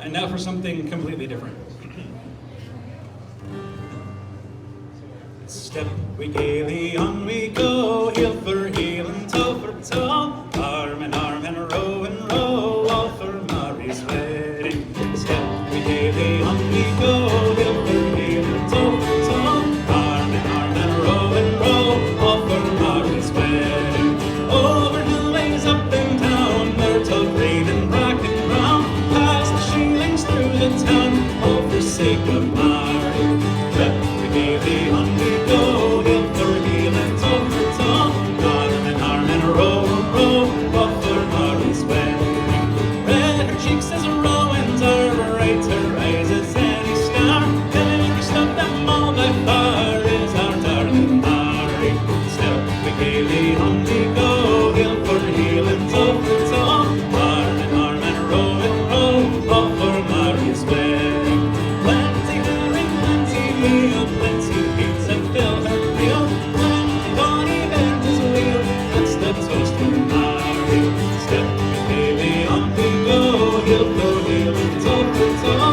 And now for something completely different. Step we gaily on we go, heel for heel and toe for toe, arm in arm and row, all for Marie's wedding. Step we gaily on we go, heel for heel and toe for toe, arm in arm and row, all for Marie's wedding. Over hill ways up and down, Myrtle green and brack and brown, past the shillings through the town, all for sake of Mairie. Step we gaily on we go, heel for heel and toe for toe, arm in arm and row, all for Marie's wedding. Red her cheeks as a rowan's are, bright her eyes as any star, fairest of them all by far is our darling Mairie. Step we gaily on we go, heel for heel and toe for toe, arm in arm and row, all for Marie's wedding. Plenty herring, plenty meal, plenty pizza fill her reel, plenty bonny Ben's wheel, that's the toast for Mairie. Step we gaily on we go, heel for heel and toe for toe,